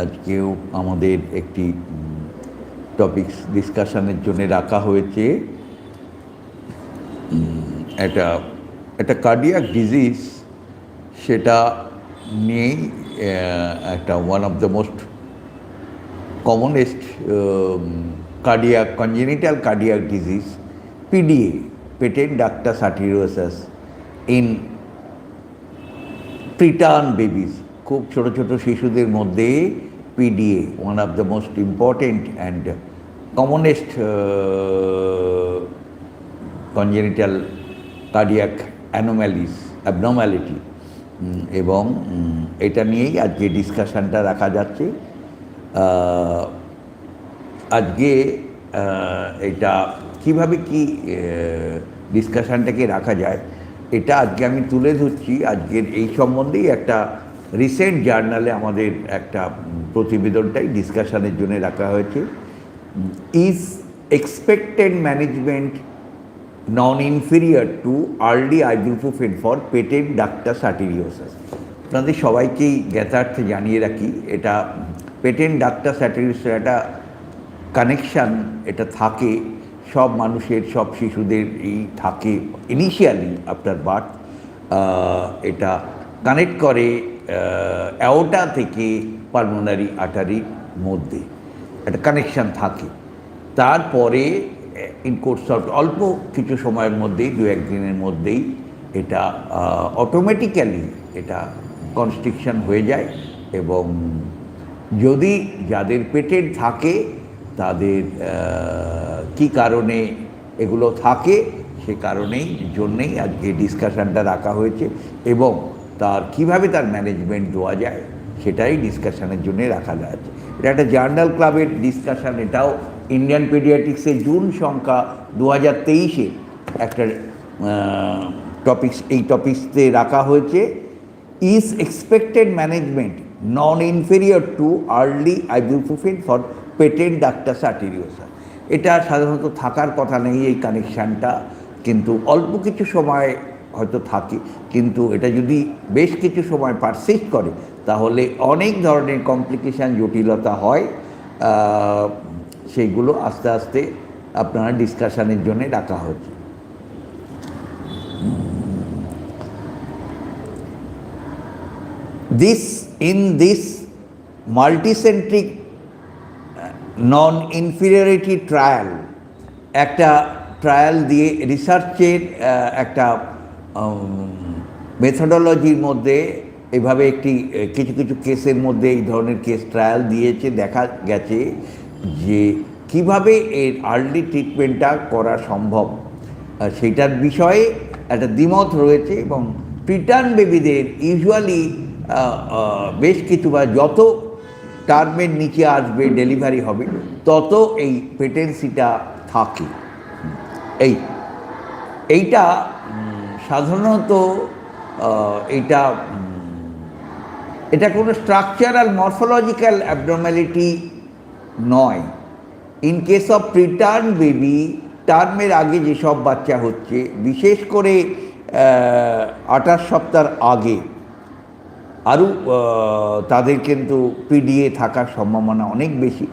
আজকেও আমাদের একটি টপিকস ডিসকাশনের জন্য রাখা হয়েছে। একটা একটা কার্ডিয়াক ডিজিজ, সেটা নিয়েই একটা one of the most commonest congenital cardiac disease, PDA, patent ductus arteriosus in preterm babies. খুব ছোট ছোট শিশুদের মধ্যে PDA one of the most important and commonest congenital cardiac abnormality, এবং এটা নিয়েই আজকে ডিসকাশানটা রাখা যাচ্ছে। আজকে এটা কিভাবে কি ডিসকাশানটাকে রাখা যায়, এটা আজকে আমি তুলে ধরছি। আজকের এই সম্বন্ধেই একটা রিসেন্ট জার্নালে আমাদের একটা প্রতিবেদনটাই ডিসকাশানের জন্য রাখা হয়েছে। Is expected management non inferior two early ibuprofen for patent ductus arteriosus? আপনাদের সবাইকেই জ্ঞাতার্থে জানিয়ে রাখি, এটা পেটেন্ট ডাক্টাস আর্টেরিওসাস একটা কানেকশান, এটা থাকে সব মানুষের, সব শিশুদের এই থাকে ইনিশিয়ালি আফটার বার্থ। এটা কানেক্ট করে অ্যাওর্টা থেকে পালমোনারি আর্টারির মধ্যে একটা কানেকশান থাকে। তারপরে ইন কোর্স অফ অল্প কিছু সময়ের মধ্যেই, দু একদিনের মধ্যেই এটা অটোমেটিক্যালি এটা কনস্ট্রিকশন হয়ে যায়। এবং যদি যাদের পেটেন্ট থাকে তাদের কি কারণে এগুলো থাকে, সে কারণেই জন্যেই আজকে ডিসকাশানটা রাখা হয়েছে, এবং কিভাবে তার ম্যানেজমেন্ট দেওয়া যায় সেটাই ডিসকাশানের জন্য রাখা যাচ্ছে। এটা একটা জার্নাল ক্লাবের ডিসকাশান, এটাও ইন্ডিয়ান পেডিয়াট্রিক্সের জুন সংখ্যা 2023-এ একটা টপিক্স, এই টপিক্সে রাখা হয়েছে। Is expected management non inferior two early ibuprofen for patent ductus arteriosus? এটা সাধারণত থাকার কথা নেই এই কানেকশানটা, কিন্তু অল্প কিছু সময় হয়তো থাকে, কিন্তু এটা যদি বেশ কিছু সময় পারসিস্ট করে তাহলে অনেক ধরনের কমপ্লিকেশান, জটিলতা হয়। সেইগুলো আস্তে আস্তে আপনারা ডিসকাশানের জন্য রাখা হচ্ছে। In this multicentric non-inferiority trial, একটা ট্রায়াল দিয়ে রিসার্চের একটা মেথোডোলজির মধ্যে এভাবে কিছু কিছু কেসের মধ্যে এই ধরনের কেস ট্রায়াল দিয়েছে। দেখা গেছে যে কিভাবে এর আর্লি ট্রিটমেন্টটা করা সম্ভব, সেইটার বিষয়ে একটা দ্বিমত রয়েছে। এবং প্রিটার্ন বেবিদের ইউজুয়ালি বেশ কিছু বা যত টার্মের নিচে আসবে, ডেলিভারি হবে, তত এই পেটেন্সিটা থাকে। এইটা সাধারণত এটা কোনো স্ট্রাকচারাল মরফোলজিক্যাল অ্যাবনর্ম্যালিটি নয়। ইন কেস অফ প্রিটার্ন বেবি, টার্মের আগে যেসব বাচ্চা হচ্ছে, বিশেষ করে 28 সপ্তাহ আগে, আরও তাদের কিন্তু পিডিএ থাকার সম্ভাবনা অনেক বেশি।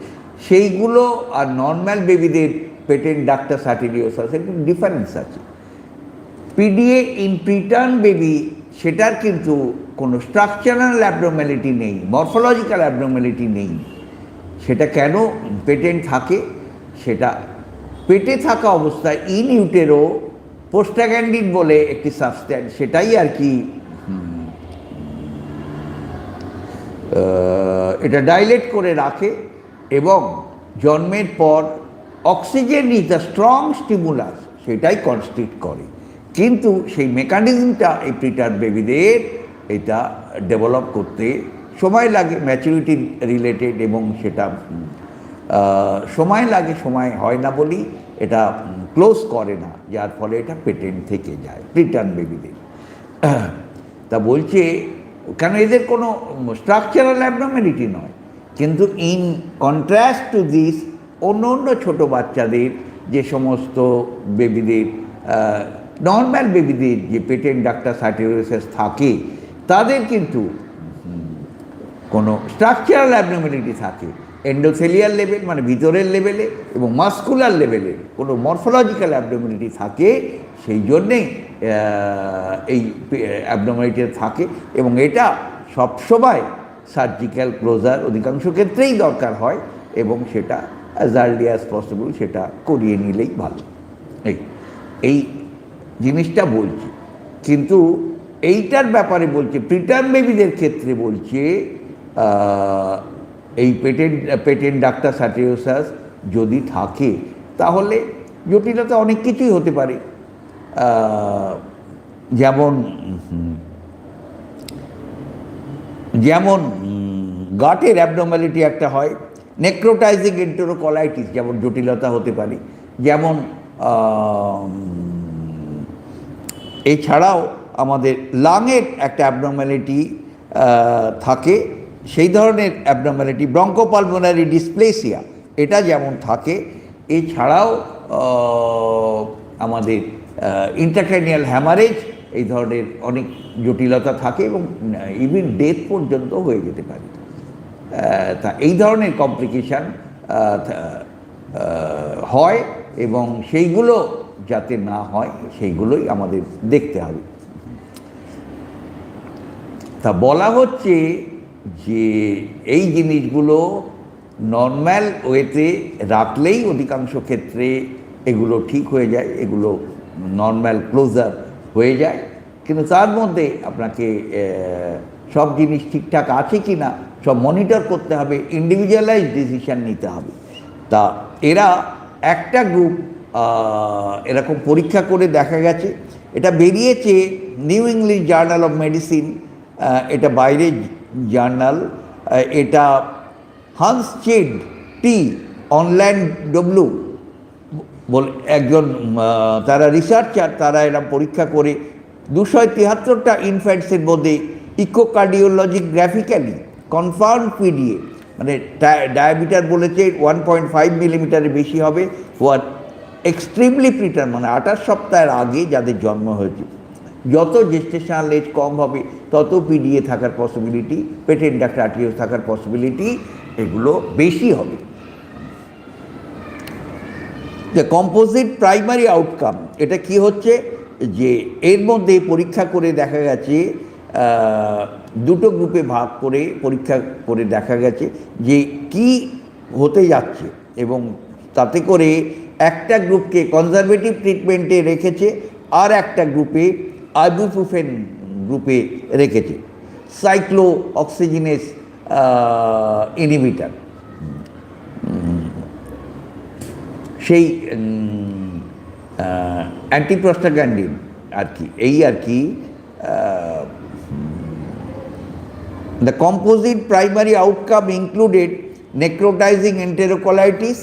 সেইগুলো আর নর্মাল বেবিদের পেটেন্ট ডাক্টাস আর্টেরিওসাস একটু ডিফারেন্স আছে। পিডিএ ইন প্রিটার্ন বেবি, সেটার কিন্তু কোনো স্ট্রাকচারাল অ্যাবনর্ম্যালিটি নেই, মরফোলজিক্যাল অ্যাবনর্ম্যালিটি নেই। সেটা কেন পেটেন্ট থাকে, সেটা পেটে থাকা অবস্থায় ইন ইউটেরো প্রোস্টাগ্ল্যান্ডিন বলে একটি সাবস্ট্যান্স, সেটাই আর কি এটা ডাইলেট করে রাখে, এবং জন্মের পর oxygen is the strong stimulus, সেটাই কনস্ট্রিক্ট করে। কিন্তু সেই মেকানিজমটা এই প্রিটার্ন বেবিদের এটা ডেভেলপ করতে সময় লাগে, ম্যাচুরিটি রিলেটেড, এবং সেটা সময় লাগে, সময় হয় না বলেই এটা ক্লোজ করে না, যার ফলে এটা পেটেন্ট থেকে যায় প্রিটার্ন বেবিদের। তা বলছে কেন এদের কোনো স্ট্রাকচারাল অ্যাবনর্ম্যালিটি নয়, কিন্তু ইন কন্ট্রাস্ট টু দিস অন্য অন্য ছোটো বাচ্চাদের, যে সমস্ত বেবিদের, নর্মাল বেবিদের যে পেটেন্ট ডাক্টাস আর্টেরিওসাস থাকে, তাদের কিন্তু কোনো স্ট্রাকচারাল অ্যাবনর্মালিটি থাকে, এন্ডোথেলিয়াল লেভেল মানে ভিতরের লেভেলে এবং মাস্কুলার লেভেলে কোনো মরফোলজিক্যাল অ্যাবনর্মালিটি থাকে, সেই জন্যেই এই অ্যাবনর্মালিটি থাকে এবং এটা সবসময় সার্জিক্যাল ক্লোজার অধিকাংশ ক্ষেত্রেই দরকার হয় এবং সেটা অ্যাজ আর্লি অ্যাজ পসিবল সেটা করিয়ে নিলেই ভালো। এই জিনিসটা বলছি, কিন্তু এইটার ব্যাপারে বলছে প্রিটার্ম বেবিদের ক্ষেত্রে বলছে এই পেটেন্ট ডাক্টার সার্টিওসাস যদি থাকে তাহলে জটিলতা অনেক কিছুই হতে পারে, যেমন যেমন গাটের অ্যাবনর্মালিটি একটা হয়, নেক্রোটাইজিং এন্টেরোকলাইটিস যেমন জটিলতা হতে পারে, যেমন এছাড়াও আমাদের লাংয়ের একটা অ্যাবনর্মালিটি থাকে, সেই ধরনের অ্যাবনর্মালিটি ব্রঙ্কোপালমোনারি ডিসপ্লেসিয়া এটা যেমন থাকে, এছাড়াও আমাদের ইন্ট্রাক্র্যানিয়াল হ্যামারেজ এই ধরনের অনেক জটিলতা থাকে এবং ইভিন ডেথ পর্যন্ত হয়ে যেতে পারে। তা এই ধরনের কমপ্লিকেশান হয় এবং সেইগুলো যাতে না হয় সেইগুলোই আমাদের দেখতে হবে। তা বলা হচ্ছে যে এই জিনিসগুলো নর্মাল ওয়েতে রাখলেই অধিকাংশ ক্ষেত্রে এগুলো ঠিক হয়ে যায়, এগুলো নর্মাল ক্লোজার হয়ে যায়, কিন্তু তার মধ্যে আপনাকে সব জিনিস ঠিকঠাক আছে কি না সব মনিটর করতে হবে, ইন্ডিভিজুয়ালাইজ ডিসিশান নিতে হবে। তা এরা একটা গ্রুপ এরকম পরীক্ষা করে দেখা গেছে, এটা বেরিয়েছে new English journal of medicine, এটা বাইরের জার্নাল, এটা হান্স চেড টি অনল্যান্ড ডব্লু বলে একজন তারা রিসার্চার, তারা এরা পরীক্ষা করে 273টা ইনফ্যান্টসের মধ্যে ইকোকার্ডিওলজিগ্রাফিক্যালি কনফার্ম পিডিএ মানে ডায়ামিটার বলেছে 1.5 মিলিমিটারের বেশি হবে, এক্সট্রিমলি প্রিটার্ম মানে 28 সপ্তাহের আগে যাদের জন্ম হয়েছে, যত জেস্টেশনাল এজ কম হবে তত পিডিএ থাকার পসিবিলিটি, পেটেন্ট ডাক্টার আর্টিওস থাকার পসিবিলিটি এগুলো বেশি হবে। যে কম্পোজিট প্রাইমারি আউটকাম এটা কি হচ্ছে, যে এর মধ্যে পরীক্ষা করে দেখা গেছে দুটো গ্রুপে ভাগ করে পরীক্ষা করে দেখা গেছে যে কি হতে যাচ্ছে এবং তাতে করে একটা গ্রুপকে কনজারভেটিভ ট্রিটমেন্টে রেখেছে আর একটা গ্রুপে আইবুপ্রোফেন গ্রুপে রেখেছে, সাইক্লো অক্সিজেনেস ইনহিবিটর, সেই অ্যান্টিপ্রস্টাগ্ল্যান্ডিন আর কি, এই আর কি। The composite primary outcome included necrotizing enterocolitis,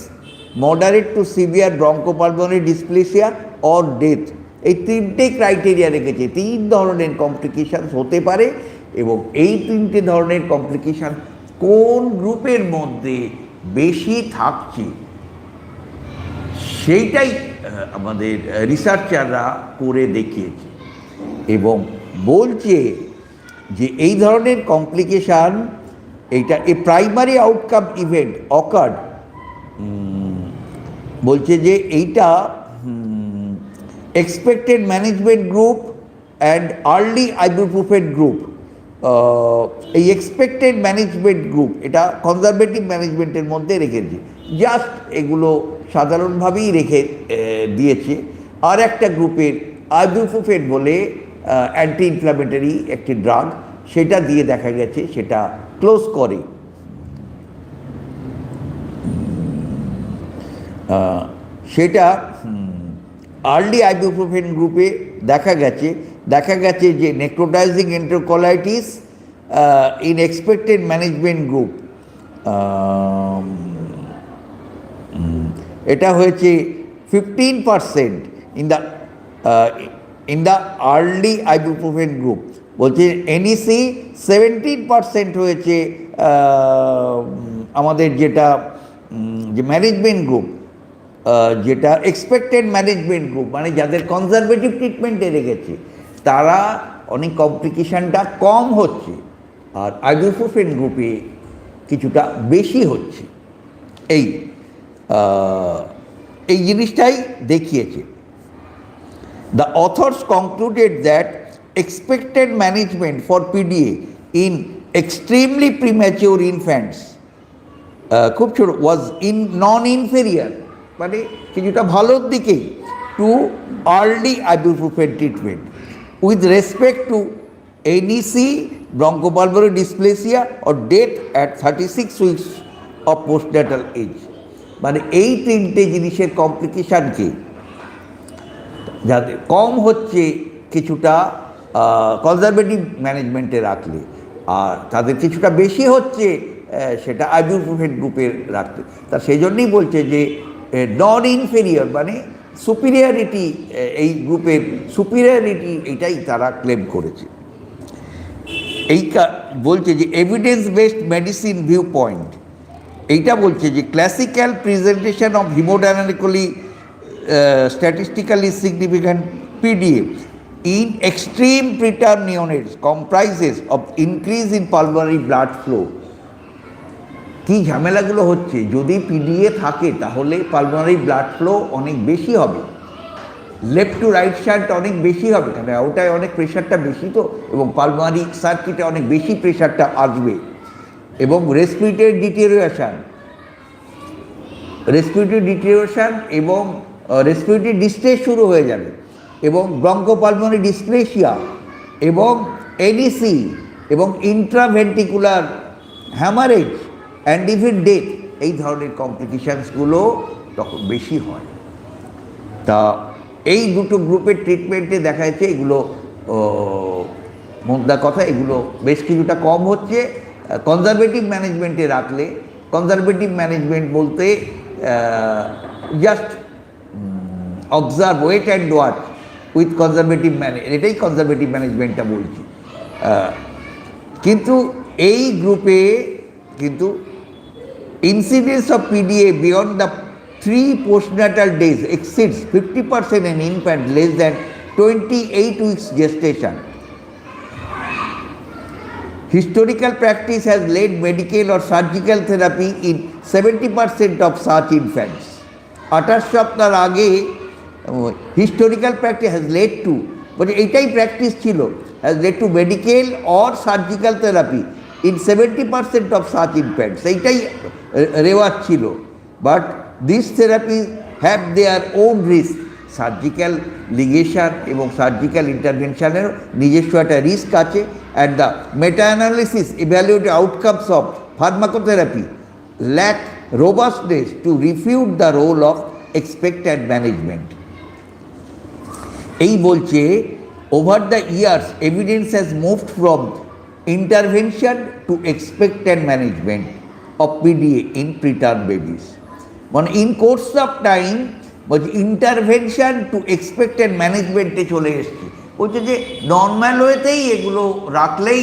moderate to severe bronchopulmonary dysplasia or death. এই তিনটে ক্রাইটেরিয়া রেখেছে, তিন ধরনের কমপ্লিকেশান হতে পারে এবং এই তিনটে ধরনের কমপ্লিকেশান কোন গ্রুপের মধ্যে বেশি থাকছে সেইটাই আমাদের রিসার্চাররা করে দেখিয়েছে এবং বলছে যে এই ধরনের কমপ্লিকেশান এইটা a primary outcome event occurred, বলছে যে এইটা expected management group and early ibuprofen group, এই এক্সপেক্টেড ম্যানেজমেন্ট গ্রুপ এটা কনজারভেটিভ ম্যানেজমেন্টের মধ্যে রেখেছে, জাস্ট এগুলো সাধারণভাবেই রেখে দিয়েছে। আর একটা গ্রুপের আইবুপ্রোফেন বলে অ্যান্টি ইনফ্ল্যামেটরি একটি ড্রাগ, সেটা দিয়ে দেখা গেছে সেটা ক্লোজ করে। সেটা আর্লি আইবুপ্রোফেন গ্রুপে দেখা গেছে যে necrotising enterocolitis in expected management group এটা হয়েছে 15% in the early ibuprofen group, বলছে এনইসি 17% হয়েছে আমাদের যেটা যে ম্যানেজমেন্ট গ্রুপ, যেটা এক্সপেক্টেড ম্যানেজমেন্ট গ্রুপ মানে যাদের কনজারভেটিভ ট্রিটমেন্টে রেখেছে তারা অনেক কমপ্লিকেশানটা কম হচ্ছে। আর আইবুপ্রোফেন গ্রুপে কিছুটা বেশি হচ্ছে। এই এই জিনিসটাই দেখিয়েছে। The author's concluded that expected management for PDA in extremely premature infants খুব ছোট was in non-inferior, মানে কিছুটা ভালোর দিকেই, to early ibuprofen treatment with respect to NEC, bronchopulmonary dysplasia or death at 36 weeks of postnatal age। মানে এই তিনটে জিনিসের কমপ্লিকেশানকে যাতে কম হচ্ছে কিছুটা কনজারভেটিভ ম্যানেজমেন্টে রাখলে, আর তাদের কিছুটা বেশি হচ্ছে সেটা আইবুপ্রোফেন গ্রুপের রাখতে। তা সেই জন্যই বলছে যে নন ইনফেরিয়র মানে সুপিরিয়রিটি, এই গ্রুপের সুপিরিয়রিটি এটাই তারা ক্লেম করেছে। এই বলছে যে evidence based medicine view point, এইটা বলছে যে classical presentation of haemodynamically statistically significant PDA in extreme preterm neonates comprises of increase in pulmonary blood flow। কি ঝামেলাগুলো হচ্ছে, যদি PDA থাকে তাহলে পালমোনারি ব্লাড ফ্লো অনেক বেশি হবে, লেফট টু রাইট শান্ট অনেক বেশি হবে, কারণ ওটায় অনেক প্রেশারটা বেশি তো, এবং পালমোনারি সার্কিটে অনেক বেশি প্রেশারটা আসবে, এবং রেসপিরেটরি ডিটেরিওরেশন এবং রেসপিরেটরি ডিস্ট্রেস শুরু হয়ে যাবে, এবং ব্রঙ্কোপালমোনারি ডিসপ্লেসিয়া এবং NEC এবং intraventricular haemorrhage and even death, এই ধরনের কমপ্লিকেশানসগুলো তখন বেশি হয়। তা এই দুটো গ্রুপের ট্রিটমেন্টে দেখা যাচ্ছে এগুলো মোদ্দা কথা এগুলো বেশ কিছুটা কম হচ্ছে কনজারভেটিভ ম্যানেজমেন্টে রাখলে। কনজারভেটিভ ম্যানেজমেন্ট বলতে just observe, wait and watch with conservative এটাই কনজারভেটিভ ম্যানেজমেন্টটা বলছি। কিন্তু এই গ্রুপে কিন্তু incidence of PDA beyond the 3 postnatal days exceeds 50% in infant less than 28 weeks gestation. Historical practice has led medical or surgical therapy in 70% of such infants। 28 সপ্তাহ আগে historical practice has led to, বলছে এইটাই practice ছিল, has led to medical or surgical therapy in 70% of such infants, এইটাই রেওয়াজ ছিল। But this therapy have their own risk, surgical ligation এবং surgical ইন্টারভেনশনের নিজস্ব একটা রিস্ক আছে। At the meta analysis evaluate outcomes of pharmacotherapy lack robustness to refute the role of expected management. এই বলছে over the years evidence has moved from intervention to expected management of PDA in preterm babies. মানে in course of time বলছে intervention to expected ম্যানেজমেন্টে চলে এসছে। বলছে যে normal ওয়েতেই এগুলো রাখলেই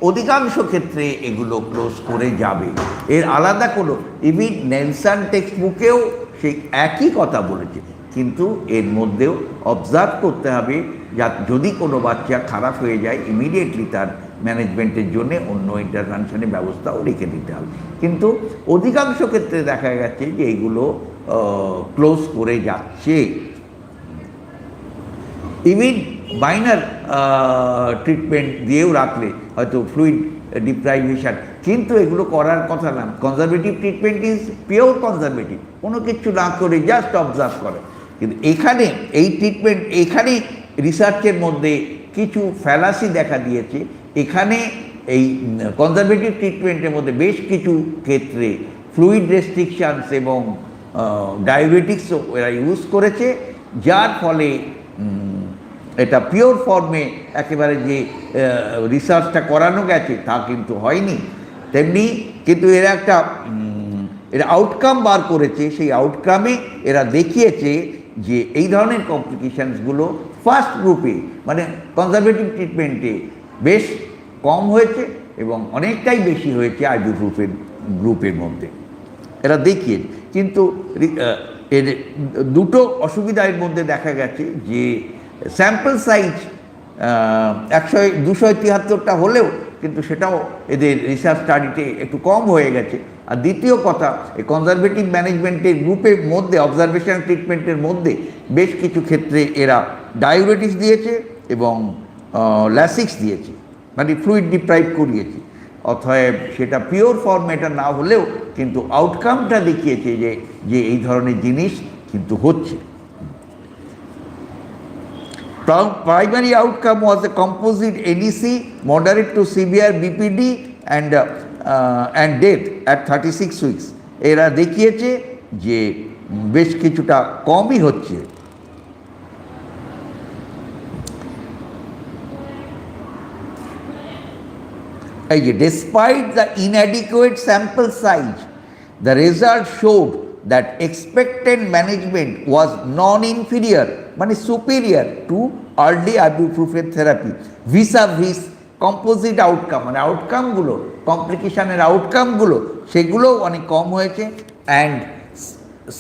অধিকাংশ ক্ষেত্রে এগুলো ক্লোজ করে যাবে, এর আলাদা কোনো, ইভিন নেলসন টেক্সট বুকেও সেই একই কথা বলেছে। কিন্তু এর মধ্যেও অবজার্ভ করতে হবে যদি কোনো বাচ্চা খারাপ হয়ে যায় ইমিডিয়েটলি তার ম্যানেজমেন্টের জন্য অন্য ইন্টারভেনশনের ব্যবস্থাও রেখে দিতে হবে। কিন্তু অধিকাংশ ক্ষেত্রে দেখা গেছে যে এইগুলো ক্লোজ করে যাচ্ছে। ইভিন মাইনার ট্রিটমেন্ট দিয়েও রাখলে হয়তো ফ্লুইড ডিপ্রাইভেশন, কিন্তু এগুলো করার কথা না। Conservative treatment is pure conservative, কোনো কিছু না করে জাস্ট অবজার্ভ করে। কিন্তু এখানে এই ট্রিটমেন্ট, এখানে রিসার্চের মধ্যে কিছু ফ্যালাসি দেখা দিয়েছে। এখানে এই কনজারভেটিভ ট্রিটমেন্টের মধ্যে বেশ কিছু ক্ষেত্রে ফ্লুইড রেস্ট্রিকশানস এবং ডায়াবেটিক্সও এরা ইউজ করেছে, যার ফলে এটা পিওর ফর্মে একেবারে যে রিসার্চটা করানো গেছে তা কিন্তু হয়নি। তেমনি কিন্তু এরা একটা এরা আউটকাম বার করেছে, সেই আউটকামে এরা দেখিয়েছে যে এই ধরনের কমপ্লিকেশানসগুলো ফার্স্ট গ্রুপে মানে কনজারভেটিভ ট্রিটমেন্টে বেশ কম হয়েছে এবং অনেকটাই বেশি হয়েছে আইবুপ্রোফেন গ্রুপের মধ্যে, এরা দেখিয়েছে। কিন্তু এর দুটো অসুবিধার মধ্যে দেখা গেছে যে স্যাম্পল সাইজ 273টা হলেও কিন্তু সেটাও এদের রিসার্চ স্টাডিতে একটু কম হয়ে গেছে। আর দ্বিতীয় কথা, এই কনজারভেটিভ ম্যানেজমেন্টের গ্রুপের মধ্যে অবজারভেশন ট্রিটমেন্টের মধ্যে বেশ কিছু ক্ষেত্রে এরা ডায়োরেটিক্স দিয়েছে এবং ল্যাসিক্স দিয়েছে, মানে ফ্লুইড ডিপ্রাইভ করিয়েছে। অতএব সেটা পিওর ফর্ম এটা না হলেও কিন্তু আউটকামটা দেখিয়েছে যে এই ধরনের জিনিস কিন্তু হচ্ছে। Primary outcome was a composite ADC, moderate to severe BPD and death at 36 weeks. এরা দেখিয়েছে যে বেশ কিছুটা কমই হচ্ছে। এই যে despite the inadequate sample size, the result showed that expected management was non-inferior, মানে superior to early ibuprofen therapy vis-a-vis composite outcome, মানে আউটকামগুলো, কমপ্লিকেশনের আউটকামগুলো সেগুলোও অনেক কম হয়েছে। And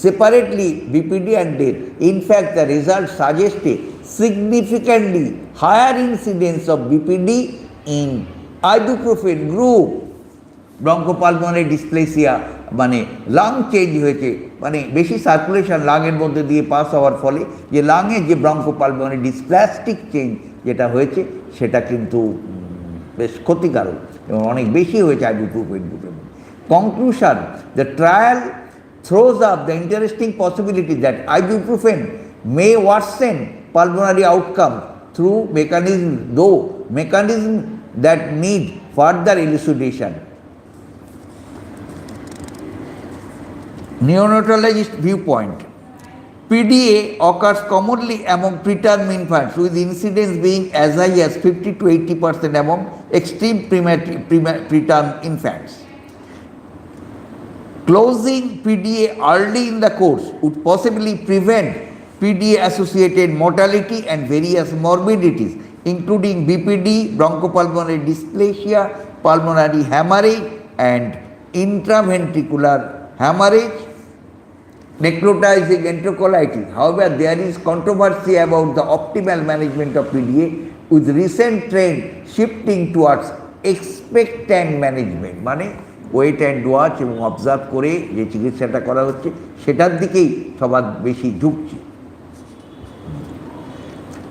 separately BPD and death. In fact, the result suggests a significantly higher incidence of BPD in ibuprofen group. Bronchopulmonary dysplasia মানে lung change হয়েছে, মানে বেশি circulation লাংয়ের মধ্যে দিয়ে পাস হওয়ার ফলে যে লাংয়ে যে ব্রঙ্কোপালমোনারি ডিসপ্লাস্টিক চেঞ্জ যেটা হয়েছে সেটা কিন্তু বেশ ক্ষতিকারক এবং অনেক বেশি হয়েছে আইবুপ্রোফেন গ্রুপের। Conclusion, the trial throws up the interesting possibility that ibuprofen may worsen pulmonary outcome through mechanisms that need further elucidation. Neonatologist viewpoint. PDA occurs commonly among preterm infants, with incidence being as high as 50 to 80% among extreme preterm infants. Closing PDA early in the course would possibly prevent PDA-associated mortality and various morbidities, including BPD, bronchopulmonary dysplasia, pulmonary hemorrhage, and intraventricular hemorrhage, necrotizing enterocolitis. However, there is controversy about the optimal management of PDA, with recent trend shifting towards expectant management, মানে wait and watch এবং observe করে যে চিকিৎসাটা করা হচ্ছে সেটার দিকেই সবার বেশি ঝুঁকছে।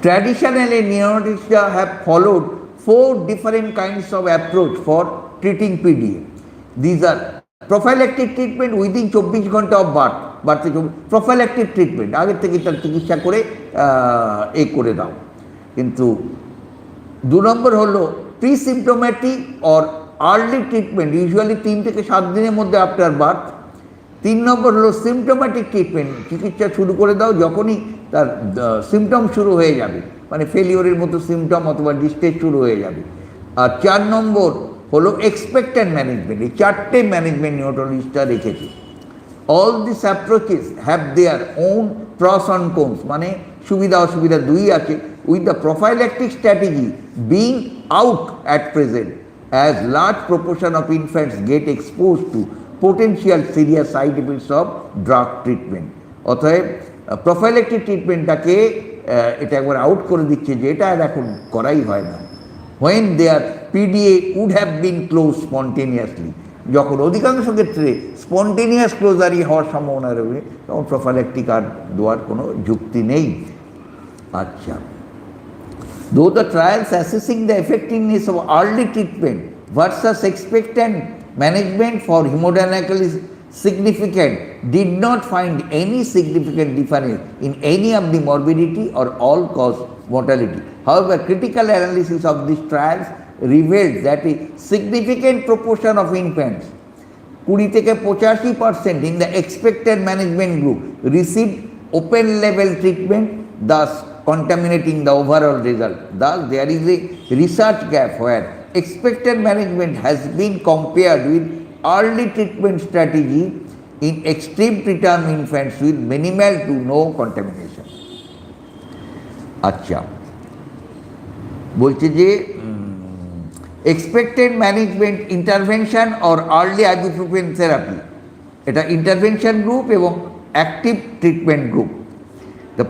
Traditionally, neonatologists have followed 4 different kinds of approach for treating PDA. These are prophylactic treatment within 24 ঘন্টা of birth, prophylactic treatment, আগের থেকে তার চিকিৎসা করে করে দাও। কিন্তু 2 নম্বর হলো pre-symptomatic or early treatment, usually 3 থেকে 7 দিনের মধ্যে আফটার বার্থ। 3 নম্বর হলো সিমটোম্যাটিক ট্রিটমেন্ট, চিকিৎসা শুরু করে দাও যখনই তার সিমটম শুরু হয়ে যাবে, মানে ফেলিওরের মতো সিমটম অথবা ডিস্টেজ শুরু হয়ে যাবে। আর 4 নম্বর হলো এক্সপেক্ট্যান্ট ম্যানেজমেন্ট। এই 4টে ম্যানেজমেন্ট নিউরোলজিস্টরা রেখেছে। All this approaches have their on pros and cons, মানে সুবিধা অসুবিধা দুই আছে, with the prophylactic strategy being out at present, as large proportion of infants get exposed to potential serious side effects of drug treatment. অতএব prophylactic ট্রিটমেন্টটাকে এটা একবার out করে দিচ্ছে যে এটা আর এখন করাই হয় না। when their PDA would have been closed spontaneously, যখন অধিকাংশ ক্ষেত্রে স্পন্টেনিয়াস ক্লোজারই হওয়ার সম্ভাবনা রয়েছে তখন প্রোফাইল্যাকটিক আর দেওয়ার কোনো যুক্তি নেই। আচ্ছা, though the trials assessing the effectiveness of early treatment versus expectant management for hemodynamic is significant, did not find any significant difference in any of the morbidity or all-cause mortality. However, critical analysis of these trials revealed that a significant proportion of infants, 20 থেকে 85% in the expectant management group, received open-label treatment, thus contaminating the overall result. Thus, there is a research gap where expectant management has been compared with early treatment strategy in extreme preterm infants with minimal to no contamination. আচ্ছা, বলছে যে expectant management intervention or early ibuprofen therapy, এটা intervention group এবং active treatment group. The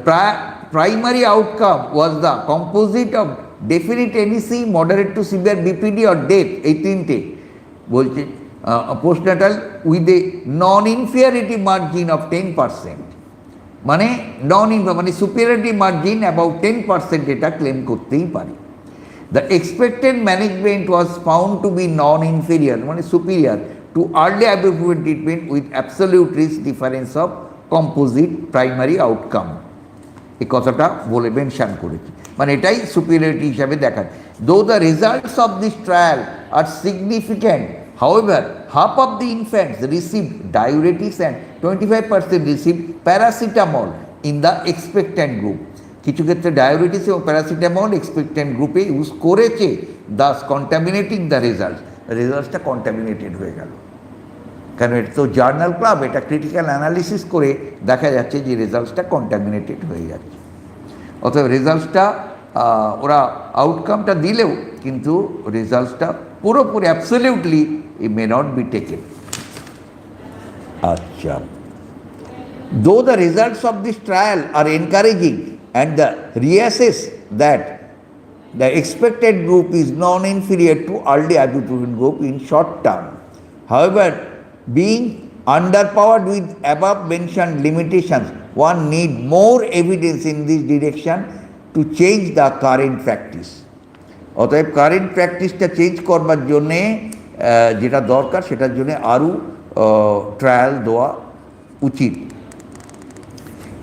primary outcome was the composite of definite NEC, moderate to severe BPD or death, এই তিনটে বলছে postnatal with a non inferiority margin of 10%, মানে মানে superiority margin about 10% এটা claim করতেই পারে। The expected management was found to be non inferior, মানে superior to early ibuprofen treatment with absolute risk difference of composite primary outcome, এই কথাটা বলে mention করেছি, মানে এটাই সুপিরিয়রিটি হিসাবে দেখায়। Though the results of this trial are significant, however, half of the infants received diuretics and 25% received paracetamol in the expectant group. কিছু ক্ষেত্রে ডায়োরেটিক্স এবং প্যারাসিটামল এক্সপেক্টেন্ট গ্রুপে ইউজ করেছে, দাস কন্টামিনেটিং দ্য রেজাল্টসটা কন্টামিনেটেড হয়ে গেল। কারণ এটা তো জার্নাল ক্লাব, এটা ক্রিটিক্যাল অ্যানালিসিস করে দেখা যাচ্ছে যে রেজাল্টসটা কন্টামিনেটেড হয়ে যাচ্ছে। অতএব রেজাল্টসটা ওরা আউটকামটা দিলেও কিন্তু রেজাল্টসটা পুরোপুরি absolutely it may not be taken. Acha. Though the results of this trial are encouraging and the reassess that the expected group is non-inferior to early ibuprofen group in short term, however, being underpowered with above mentioned limitations, one need more evidence in this direction to change the current practice. অতএব current প্র্যাকটিসটা change করবার জন্যে যেটা দরকার সেটার জন্য আরও trial দেওয়া উচিত।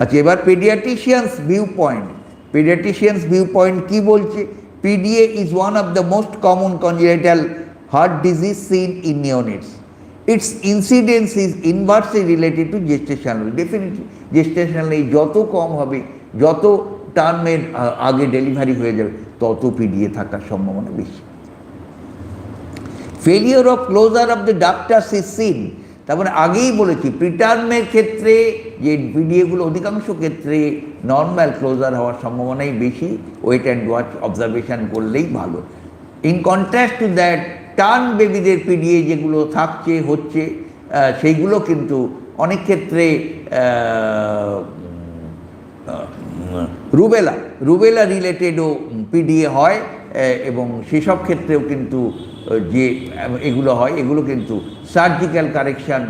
আচ্ছা, এবার পেডিয়াট্রিশিয়ানস ভিউ পয়েন্ট কী বলছে? PDA is one of the most common congenital heart disease seen in neonates. Its incidence is inversely related to gestational. Definitely gestational এই যত কম হবে, যত টার্মের আগে ডেলিভারি হয়ে যাবে, তত পিডিএ থাকার সম্ভাবনা বেশি। Failure of closure of the ductus is seen, তার মানে আগেই বলেছি প্রিটার্মের ক্ষেত্রে যে পিডিএগুলো অধিকাংশ ক্ষেত্রে নর্মাল ক্লোজার হওয়ার সম্ভাবনাই বেশি, ওয়েট অ্যান্ড ওয়াচ অবজারভেশন করলেই ভালো। In contrast to that, term বেবিদের পিডিএ যেগুলো থাকছে হচ্ছে সেইগুলো কিন্তু অনেক ক্ষেত্রে রুবেলা রিলেটেডও পিডিএ হয়, এবং সেসব ক্ষেত্রেও কিন্তু যে এগুলো হয় এগুলো কিন্তু সার্জিক্যাল কারেকশান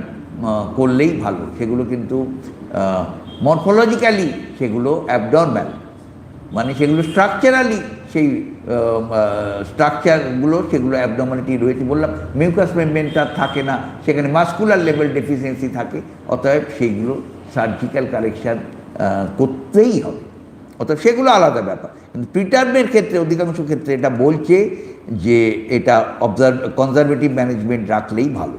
করলেই ভালো। সেগুলো কিন্তু মরফোলজিক্যালি সেগুলো অ্যাবনর্ম্যাল, মানে সেগুলো স্ট্রাকচারালি সেই স্ট্রাকচারগুলো সেগুলো অ্যাবনর্মালিটি রয়েছে। বললাম মিউকাস মেমব্রেনটা থাকে না, সেখানে মাস্কুলার লেভেল ডেফিসিয়েন্সি থাকে, অতএব সেইগুলো সার্জিক্যাল কারেকশান করতেই হবে, অতএব সেগুলো আলাদা ব্যাপার। কিন্তু প্রিটার্মের ক্ষেত্রে অধিকাংশ ক্ষেত্রে এটা বলছে যে এটা কনজারভেটিভ ম্যানেজমেন্ট রাখলেই ভালো।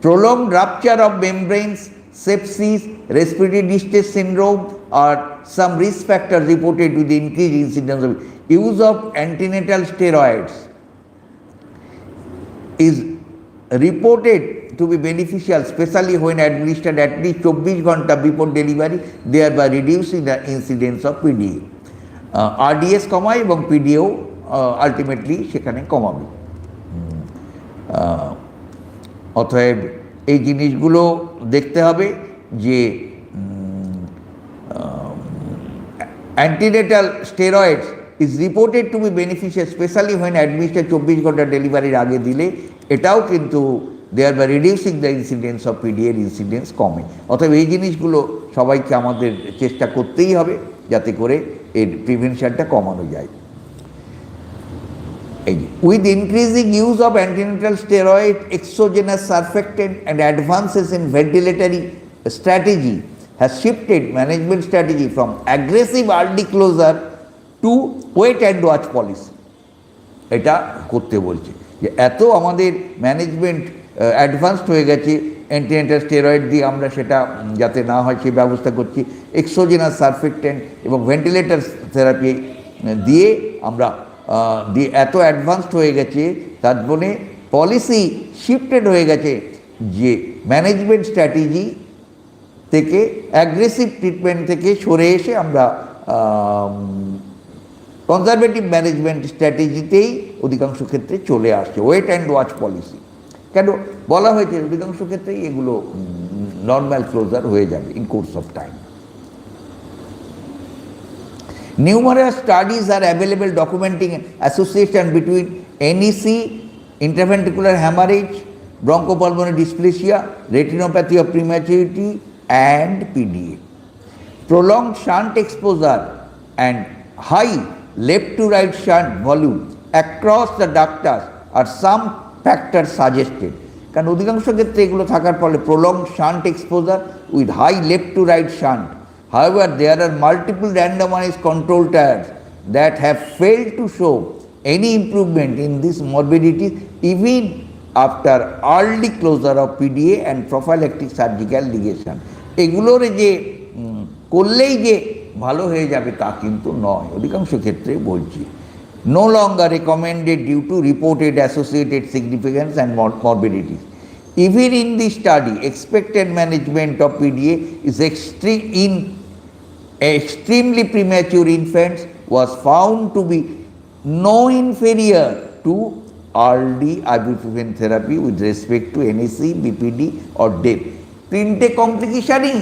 Prolonged rupture of membranes, sepsis, respiratory distress syndrome are some risk factors reported with the increased incidence of use of antenatal steroids is reported to be beneficial, especially when administered at least 24 ঘন্টা before delivery, thereby reducing the incidence of PDA. RDS কমায় এবং PDAও ultimately সেখানে কমাবে। অতএব এই জিনিসগুলো দেখতে হবে যে antenatal steroids is reported to be beneficial, specially when administer 24 ঘন্টা ডেলিভারির আগে দিলে, এটাও কিন্তু thereby reducing the incidence of পিডিএর ইনসিডেন্স কমে। অতএব এই জিনিসগুলো সবাইকে আমাদের চেষ্টা করতেই হবে যাতে করে এর প্রিভেনশনটা কমানো যায়। With increasing use of antenatal steroid, exogenous surfactant and advances in ventilatory strategy has shifted management strategy from aggressive early closure to wait and watch policy. এটা করতে বলছে যে এত আমাদের ম্যানেজমেন্ট অ্যাডভান্সড হয়ে গেছে, অ্যান্টিনেটাল স্টেরয়েড দিয়ে আমরা সেটা যাতে না হয় সেই ব্যবস্থা করছি, এক্সোজেনাস সারফেক্টেন্ট এবং ভেন্টিলেটর থেরাপি দিয়ে আমরা এত অ্যাডভান্সড হয়ে গেছে, তার জন্যে পলিসি শিফটেড হয়ে গেছে যে ম্যানেজমেন্ট স্ট্র্যাটেজি থেকে, অ্যাগ্রেসিভ ট্রিটমেন্ট থেকে সরে এসে আমরা কনজারভেটিভ ম্যানেজমেন্ট স্ট্র্যাটেজিতেই অধিকাংশ ক্ষেত্রে চলে আসছে, ওয়েট অ্যান্ড ওয়াচ পলিসি। কেন বলা হয়েছে অধিকাংশ ক্ষেত্রেই এগুলো নর্মাল ক্লোজার হয়ে যাবে in course of time. Numerous studies are available documenting association between NEC, intraventricular hemorrhage, bronchopulmonary dysplasia, retinopathy of prematurity, and PDA. Prolonged shunt exposure and high left to right shunt volume across the ductus are some factors suggested. কারণ অধিকাংশ ক্ষেত্রে এগুলো থাকার ফলে prolonged shunt exposure with high left to right shunt. However, there are multiple randomized control trials that have failed to show any improvement in this morbidity even after early closure of PDA and prophylactic surgical ligation. এগুলোর যে করলেই যে ভালো হয়ে যাবে তা কিন্তু নয়, অধিকাংশ ক্ষেত্রে বলছি। No longer recommended due to reported associated significance and morbidities. Even in this study, expected management of PDA is extremely premature infants was found to be no inferior to early ibuprofen therapy with respect to NAC, BPD or DEP. তিনটে কমপ্লিকেশনই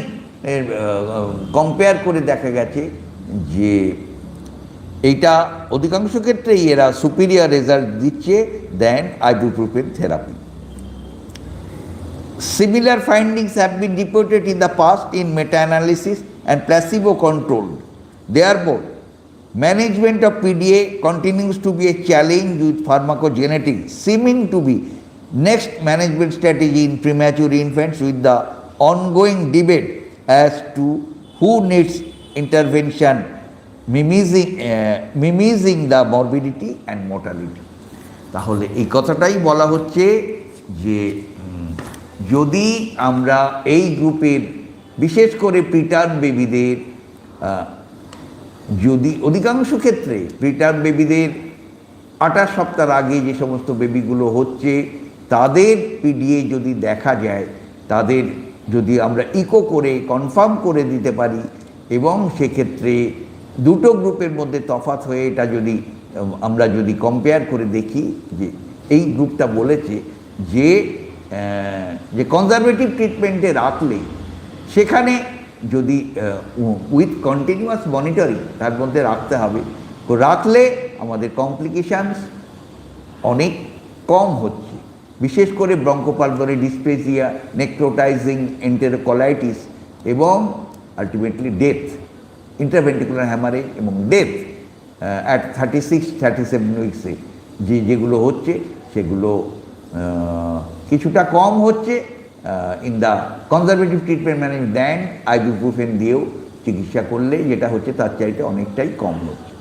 compare করে দেখা গেছে যে এইটা অধিকাংশ ক্ষেত্রেই এরা superior result দিচ্ছে then ibuprofen therapy. Similar findings have been reported in the past in meta-analysis and placebo-controlled. Therefore, management of PDA continues to be a challenge with pharmacogenetics seeming to be next management strategy in premature infants, with the ongoing debate as to who needs intervention mimicking the morbidity and mortality. তাহলে এই কথাটাই বলা হচ্ছে যে যদি আমরা এই গ্রুপের বিশেষ করে প্রিটার্ম বেবিদের যদি অধিকাংশ ক্ষেত্রে প্রিটার্ম বেবিদের 28 সপ্তাহ আগে যে সমস্ত বেবিগুলো হচ্ছে তাদের পিডিএ যদি দেখা যায়, তাদের যদি আমরা ইকো করে কনফার্ম করে দিতে পারি এবং সেক্ষেত্রে দুটো গ্রুপের মধ্যে তফাৎ হয়ে এটা যদি আমরা যদি কম্পেয়ার করে দেখি যে এই গ্রুপটা বলেছে যে কনজারভেটিভ ট্রিটমেন্টে রাখলে সেখানে যদি উইথ কন্টিনিউয়াস মনিটরিং তার মধ্যে রাখতে হবে, তো রাখলে আমাদের কমপ্লিকেশানস অনেক কম হচ্ছে, বিশেষ করে ব্রঙ্কোপালমোনারি ডিসপ্লেসিয়া, নেক্রোটাইজিং এন্টেরোকলাইটিস এবং আলটিমেটলি ডেথ, ইন্ট্রাভেন্ট্রিকুলার হ্যামারেজ এবং ডেথ অ্যাট 36-37 উইক্সে যেগুলো হচ্ছে সেগুলো কিছুটা কম হচ্ছে in the conservative treatment management then ibuprofen দিয়েও চিকিৎসা করলে যেটা হচ্ছে তার চাইতে অনেকটাই কম হচ্ছে।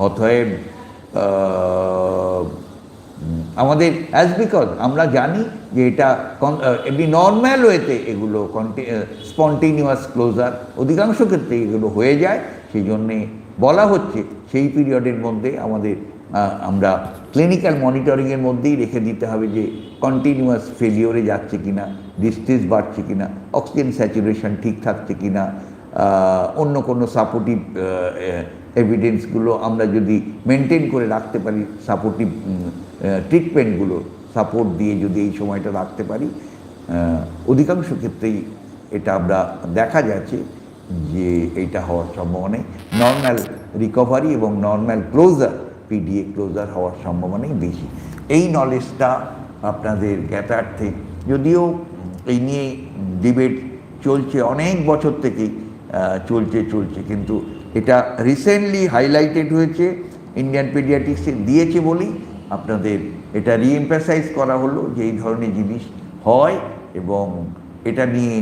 অতএব আমাদের অ্যাজ বিকজ আমরা জানি যে এটা এমনি নর্ম্যাল ওয়েতে এগুলো স্পন্টেনিয়াস ক্লোজার অধিকাংশ ক্ষেত্রে এগুলো হয়ে যায়, সেই জন্যে বলা হচ্ছে সেই পিরিয়ডের মধ্যে আমাদের আমরা ক্লিনিক্যাল মনিটরিংয়ের মধ্যেই রেখে দিতে হবে যে কন্টিনিউয়াস ফেলিওরে যাচ্ছে কিনা, ডিস্ট্রেস বাড়ছে কিনা, অক্সিজেন স্যাচুরেশন ঠিক থাকছে কিনা, অন্য কোনো সাপোর্টিভ এভিডেন্সগুলো আমরা যদি মেনটেন করে রাখতে পারি, সাপোর্টিভ ট্রিটমেন্টগুলো সাপোর্ট দিয়ে যদি এই সময়টা রাখতে পারি, অধিকাংশ ক্ষেত্রেই এটা আমরা দেখা যাচ্ছে যে এইটা হওয়ার সম্ভাবনাই নর্মাল রিকভারি এবং নর্মাল ক্লোজার পিডিএ ক্লোজার হওয়ার সম্ভাবনাই বেশি। এই নলেজটা আপনাদের জ্ঞাতার্থে, যদিও এই নিয়ে ডিবেট চলছে অনেক বছর থেকেই চলছে, কিন্তু এটা রিসেন্টলি হাইলাইটেড হয়েছে, ইন্ডিয়ান পেডিয়াট্রিক্সে দিয়েছে বলেই আপনাদের এটা রিএমফাসাইজ করা হলো যে এই ধরনের জিনিস হয় এবং এটা নিয়ে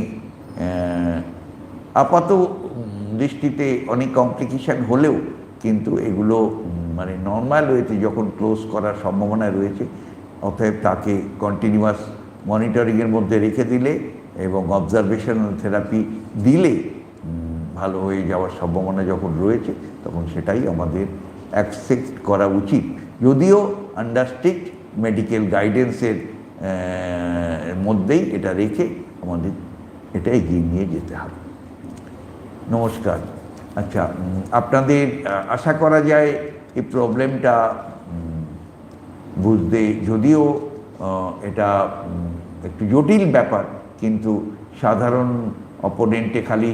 আপাত দৃষ্টিতে অনেক কমপ্লিকেশান হলেও কিন্তু এগুলো মানে নর্মাল ওয়েতে যখন ক্লোজ করার সম্ভাবনা রয়েছে, অতএব তাকে কন্টিনিউয়াস মনিটরিংয়ের মধ্যে রেখে দিলে এবং অবজারভেশনাল থেরাপি দিলে ভালো হয়ে যাওয়ার সম্ভাবনা যখন রয়েছে তখন সেটাই আমাদের অ্যাকসেপ্ট করা উচিত, যদিও আন্ডার স্ট্রিক্ট মেডিকেল গাইডেন্সের মধ্যেই এটা রেখে আমাদের এটা এগিয়ে নিয়ে যেতে হবে। নমস্কার। আচ্ছা, আপনাদের আশা করা যায় এই প্রবলেমটা বুঝতে, যদিও এটা একটু জটিল ব্যাপার, কিন্তু সাধারণ অপোনেন্টে খালি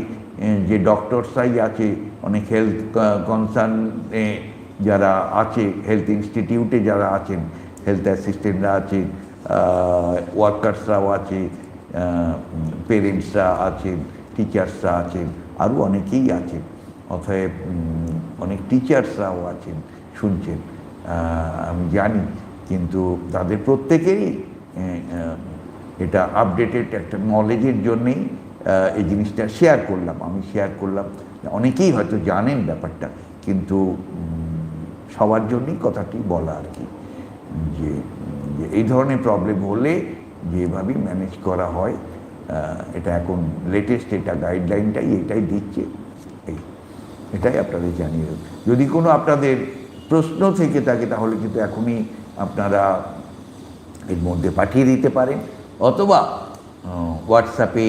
যে ডক্টরসরাই আছে, অনেক হেলথ কনসার্নে যারা আছে, হেলথ ইনস্টিটিউটে যারা আছেন, হেলথ অ্যাসিস্ট্যান্টরা আছেন, ওয়ার্কার্সরাও আছে, পেরেন্টসরা আছেন, টিচার্সরা আছেন, আরও অনেকেই আছেন। অতএব অনেক টিচার্সরাও আছেন, শুনছেন, আমি জানি। কিন্তু তাদের প্রত্যেকেরই এটা আপডেটেড একটা নলেজের জন্যেই এই জিনিসটা শেয়ার করলাম, আমি শেয়ার করলাম। অনেকেই হয়তো জানেন ব্যাপারটা, কিন্তু সবার জন্যই কথাটি বলা আর কি, যে এই ধরনের প্রবলেম হলে যেভাবেই ম্যানেজ করা হয়, এটা এখন লেটেস্ট এটা গাইডলাইনটাই এটাই দিচ্ছে। এটাই আপনাদের জানিয়ে দেব। যদি কোনো আপনাদের প্রশ্ন থেকে থাকে তাহলে কিন্তু এখনই আপনারা এর মধ্যে পাঠিয়ে দিতে পারেন, অথবা হোয়াটসঅ্যাপে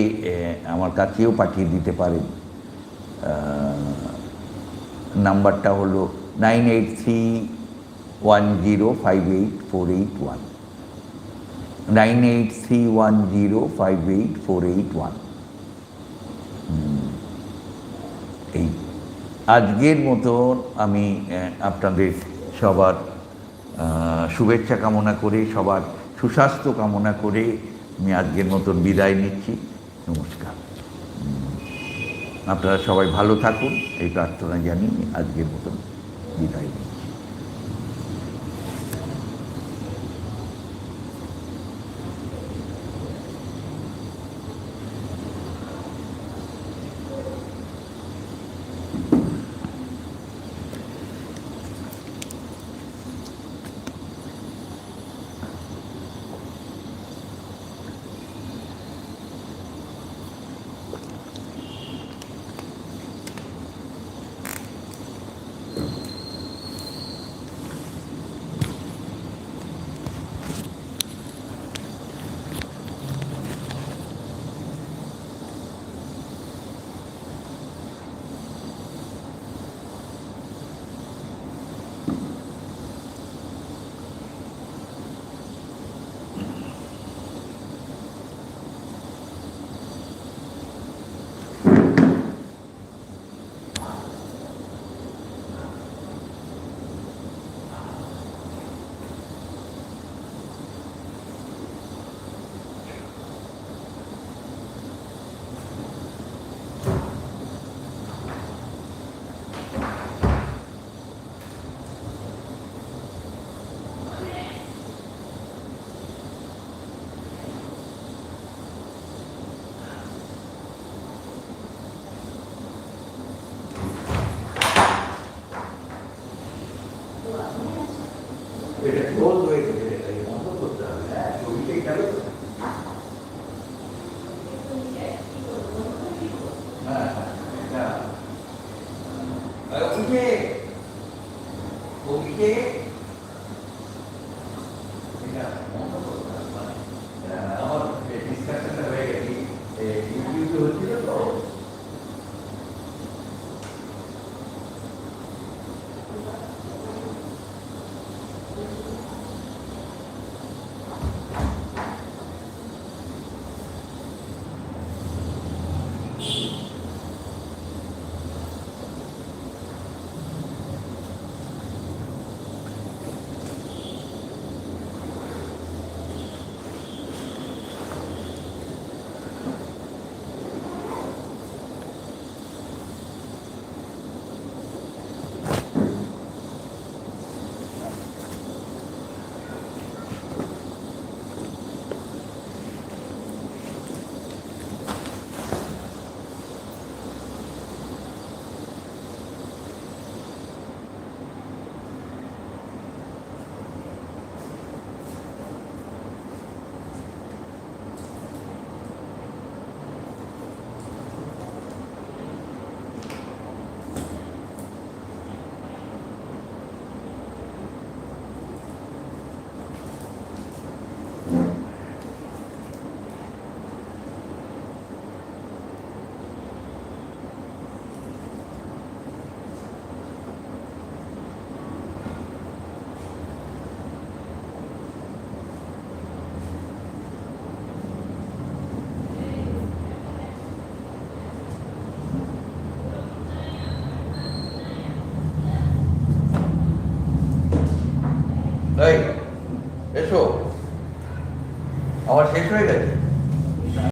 আমার কাছেও পাঠিয়ে দিতে পারেন। নাম্বারটা হলো 9831058481, 9831058481। এই আজকের মতন আমি আপনাদের সবার শুভেচ্ছা কামনা করে, সবার সুস্বাস্থ্য কামনা করে আমি আজকের মতন বিদায় নিচ্ছি। নমস্কার। আপনারা সবাই ভালো থাকুন এই প্রার্থনা জানিয়ে আজকের মতন বিদায় নিচ্ছি।